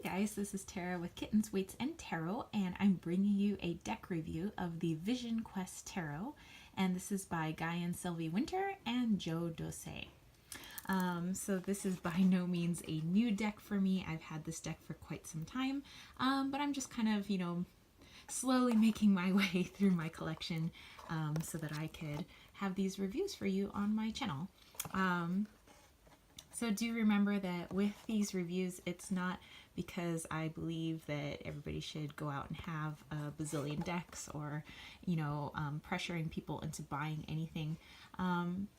guys, this is Tara with Kittens, Weights, and Tarot, and I'm bringing you a deck review of the Vision Quest Tarot, and this is by Guy and Sylvie Winter and Joe Dosset. So this is by no means a new deck for me. I've had this deck for quite some time, but I'm just kind of, slowly making my way through my collection so that I could have these reviews for you on my channel. So do remember that with these reviews, it's not because I believe that everybody should go out and have a bazillion decks or, pressuring people into buying anything.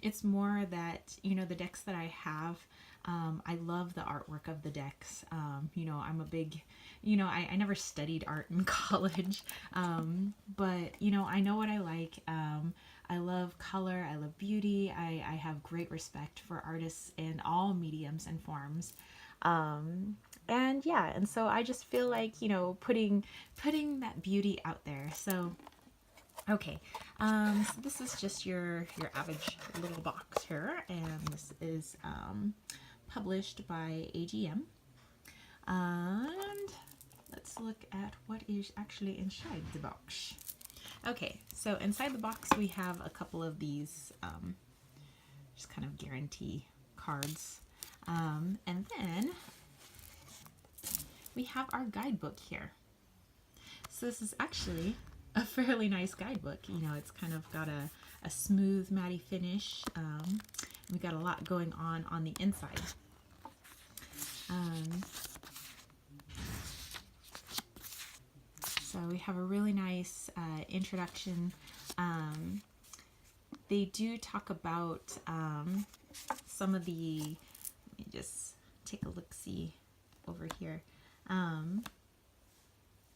It's more that, the decks that I have, I love the artwork of the decks. I'm a big, I never studied art in college, but, I know what I like. I love color, I love beauty, I have great respect for artists in all mediums and forms. And so I just feel like, putting that beauty out there. So, okay, so this is just your average little box here, and this is published by AGM. And let's look at what is actually inside the box. Okay, so inside the box we have a couple of these just kind of guarantee cards. And then we have our guidebook here. So this is actually a fairly nice guidebook. It's kind of got a smooth matte finish. We got a lot going on the inside. So we have a really nice introduction. They do talk about some of the, let me just take a look-see over here.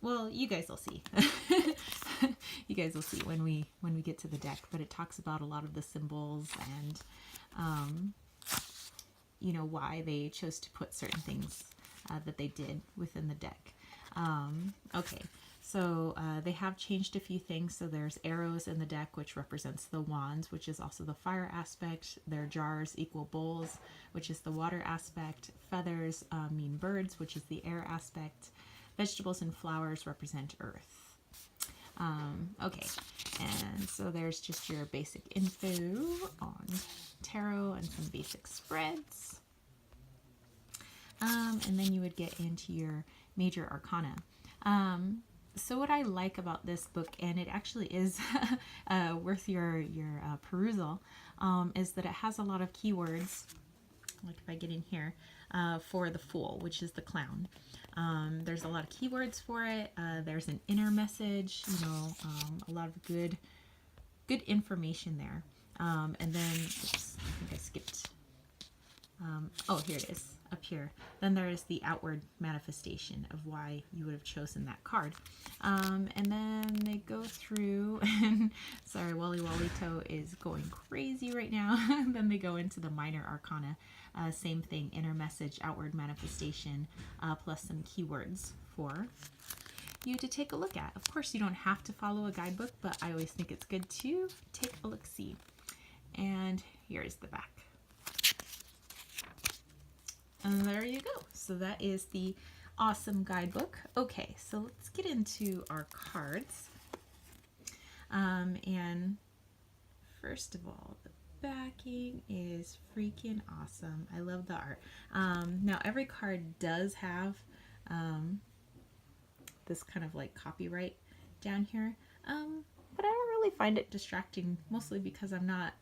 Well, you guys will see. You guys will see when we get to the deck, but it talks about a lot of the symbols and why they chose to put certain things that they did within the deck. Okay. So they have changed a few things. So there's arrows in the deck, which represents the wands, which is also the fire aspect. Their jars equal bowls, which is the water aspect. Feathers mean birds, which is the air aspect. Vegetables and flowers represent earth. Okay, and so there's just your basic info on tarot and some basic spreads. And then you would get into your major arcana. So what I like about this book, and it actually is worth your perusal, is that it has a lot of keywords, like if I get in here, for the Fool, which is the clown. There's a lot of keywords for it. There's an inner message, a lot of good information there. And then, oops, I think I skipped. Oh, here it is, up here. Then there is the outward manifestation of why you would have chosen that card. And then they go through, and sorry, Wally Toe is going crazy right now. Then they go into the minor arcana. Same thing, inner message, outward manifestation, plus some keywords for you to take a look at. Of course, you don't have to follow a guidebook, but I always think it's good to take a look-see. And here's the back. And there you go. So that is the awesome guidebook. Okay, so let's get into our cards. And first of all, the backing is freaking awesome. I love the art. Now every card does have this kind of like copyright down here. But I don't really find it distracting, mostly because I'm not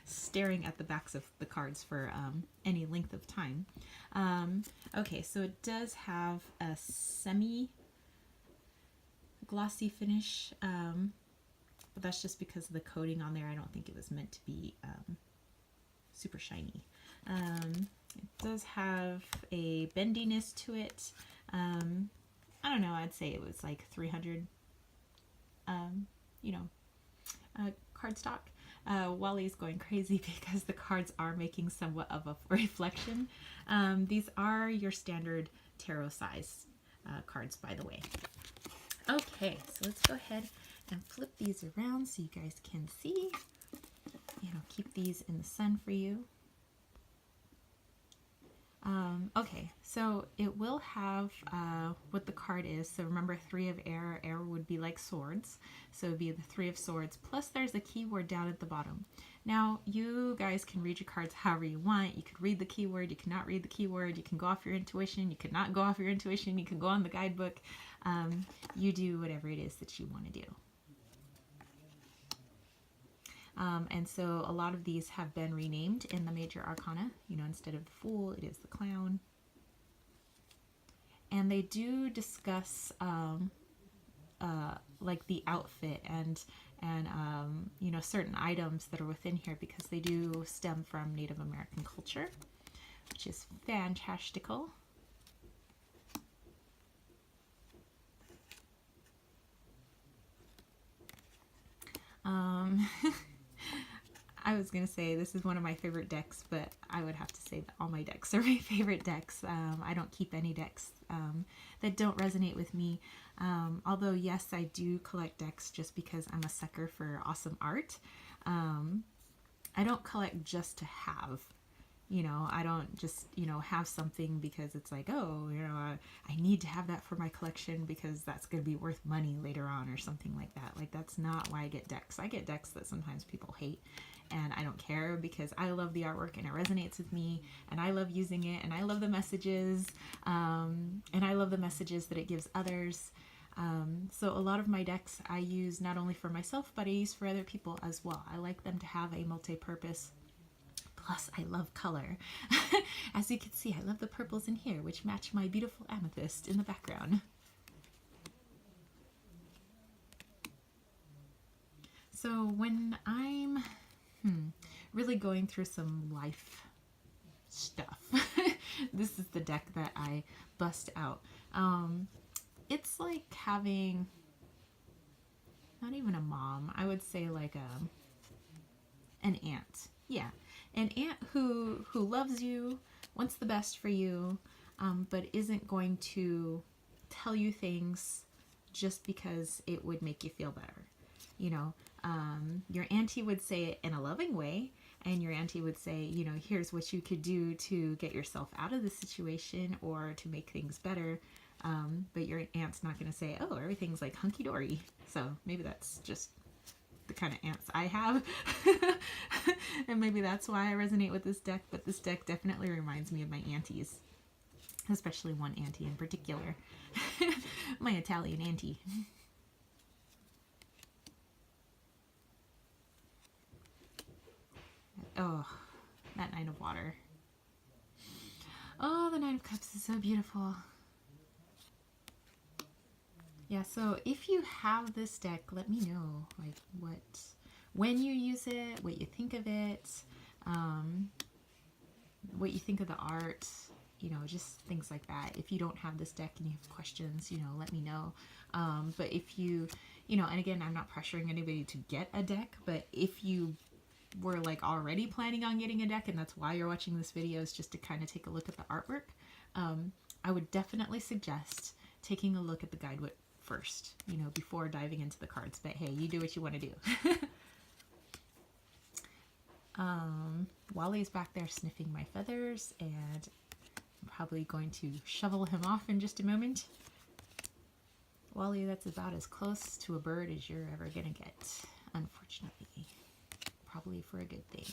staring at the backs of the cards for any length of time. Okay, so it does have a semi-glossy finish, but that's just because of the coating on there. I don't think it was meant to be super shiny. It does have a bendiness to it. I don't know, I'd say it was like 300 cardstock. Wally's going crazy because the cards are making somewhat of a reflection. These are your standard tarot size cards, by the way. Okay, so let's go ahead and flip these around so you guys can see. And I'll keep these in the sun for you. Okay, so it will have what the card is. So remember, three of air. Air would be like swords. So it would be the three of swords. Plus there's a keyword down at the bottom. Now, you guys can read your cards however you want. You could read the keyword. You cannot read the keyword. You can go off your intuition. You cannot go off your intuition. You can go on the guidebook. You do whatever it is that you want to do. And so a lot of these have been renamed in the major arcana. You know, instead of the Fool, it is the Clown. And they do discuss like the outfit and you know, certain items that are within here, because they do stem from Native American culture, which is fantastical. I was going to say this is one of my favorite decks, but I would have to say that all my decks are my favorite decks. I don't keep any decks that don't resonate with me. Although, yes, I do collect decks just because I'm a sucker for awesome art. I don't collect just to have. You know, I don't just, you know, have something because it's like, oh, you know, I need to have that for my collection because that's going to be worth money later on or something like that. Like, that's not why I get decks. I get decks that sometimes people hate, and I don't care because I love the artwork and it resonates with me, and I love using it, and I love the messages, and I love the messages that it gives others. So a lot of my decks I use not only for myself, but I use for other people as well. I like them to have a multi-purpose. Plus, I love color. As you can see, I love the purples in here, which match my beautiful amethyst in the background. So when I'm really going through some life stuff, this is the deck that I bust out. It's like having, not even a mom, I would say like an aunt. Yeah, an aunt who loves you, wants the best for you, but isn't going to tell you things just because it would make you feel better. You know, your auntie would say it in a loving way, and your auntie would say, you know, here's what you could do to get yourself out of the situation or to make things better. But your aunt's not going to say, oh, everything's like hunky-dory. So maybe that's just the kind of aunts I have. And maybe that's why I resonate with this deck, but this deck definitely reminds me of my aunties, especially one auntie in particular. My Italian auntie. Oh, that Nine of Water. Oh, the Nine of Cups is so beautiful. Yeah, so if you have this deck, let me know, like, when you use it, what you think of it, what you think of the art, you know, just things like that. If you don't have this deck and you have questions, you know, let me know. But if you know, and again, I'm not pressuring anybody to get a deck, but if you were like already planning on getting a deck and that's why you're watching this video, is just to kind of take a look at the artwork, I would definitely suggest taking a look at the guidebook first, you know, before diving into the cards. But hey, you do what you want to do. Wally's back there sniffing my feathers, and I'm probably going to shovel him off in just a moment. Wally, that's about as close to a bird as you're ever gonna get, unfortunately. Probably for a good thing.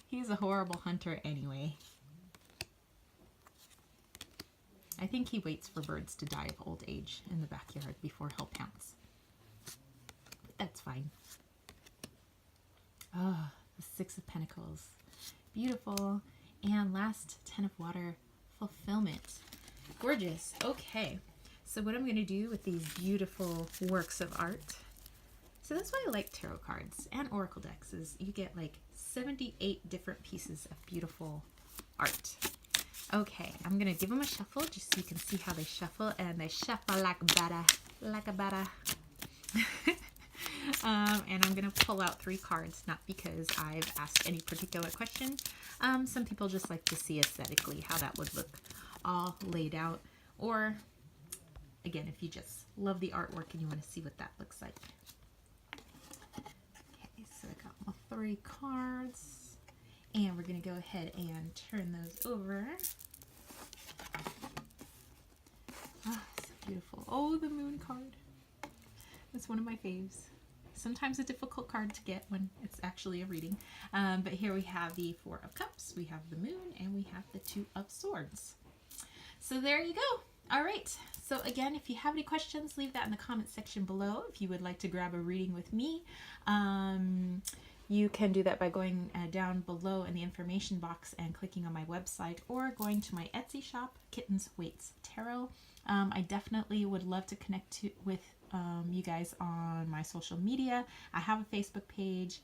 He's a horrible hunter anyway. I think he waits for birds to die of old age in the backyard before he'll pounce. But that's fine. Oh, the Six of Pentacles. Beautiful. And last, Ten of Water, Fulfillment. Gorgeous. Okay. So what I'm going to do with these beautiful works of art. So that's why I like tarot cards and oracle decks, is you get like 78 different pieces of beautiful art. Okay, I'm going to give them a shuffle just so you can see how they shuffle, and they shuffle like butter, like a butter. And I'm going to pull out 3 cards, not because I've asked any particular question. Some people just like to see aesthetically how that would look all laid out. Or, again, if you just love the artwork and you want to see what that looks like. Okay, so I got my 3 cards. And we're going to go ahead and turn those over. Ah, so beautiful. Oh, the moon card. That's one of my faves. Sometimes a difficult card to get when it's actually a reading. But here we have the Four of Cups, we have the Moon, and we have the Two of Swords. So there you go. All right. So again, if you have any questions, leave that in the comment section below. If you would like to grab a reading with me, you can do that by going down below in the information box and clicking on my website, or going to my Etsy shop, Kittens Waits Tarot. I definitely would love to connect with you guys on my social media. I have a Facebook page.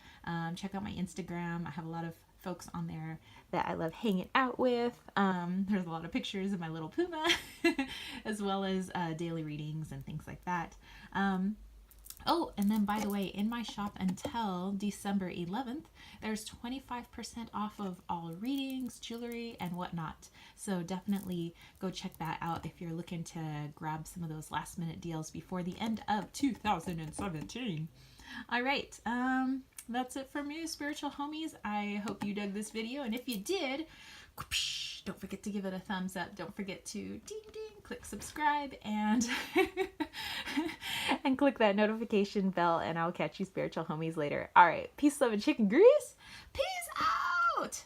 Check out my Instagram. I have a lot of folks on there that I love hanging out with. There's a lot of pictures of my little Puma, as well as daily readings and things like that. Oh, and then by the way, in my shop until December 11th, there's 25% off of all readings, jewelry, and whatnot. So definitely go check that out if you're looking to grab some of those last minute deals before the end of 2017. All right, that's it from me, spiritual homies. I hope you dug this video, and if you did, don't forget to give it a thumbs up. Don't forget to ding ding, click subscribe, and and click that notification bell, and I'll catch you spiritual homies later. All right, peace, love, and chicken grease. Peace out.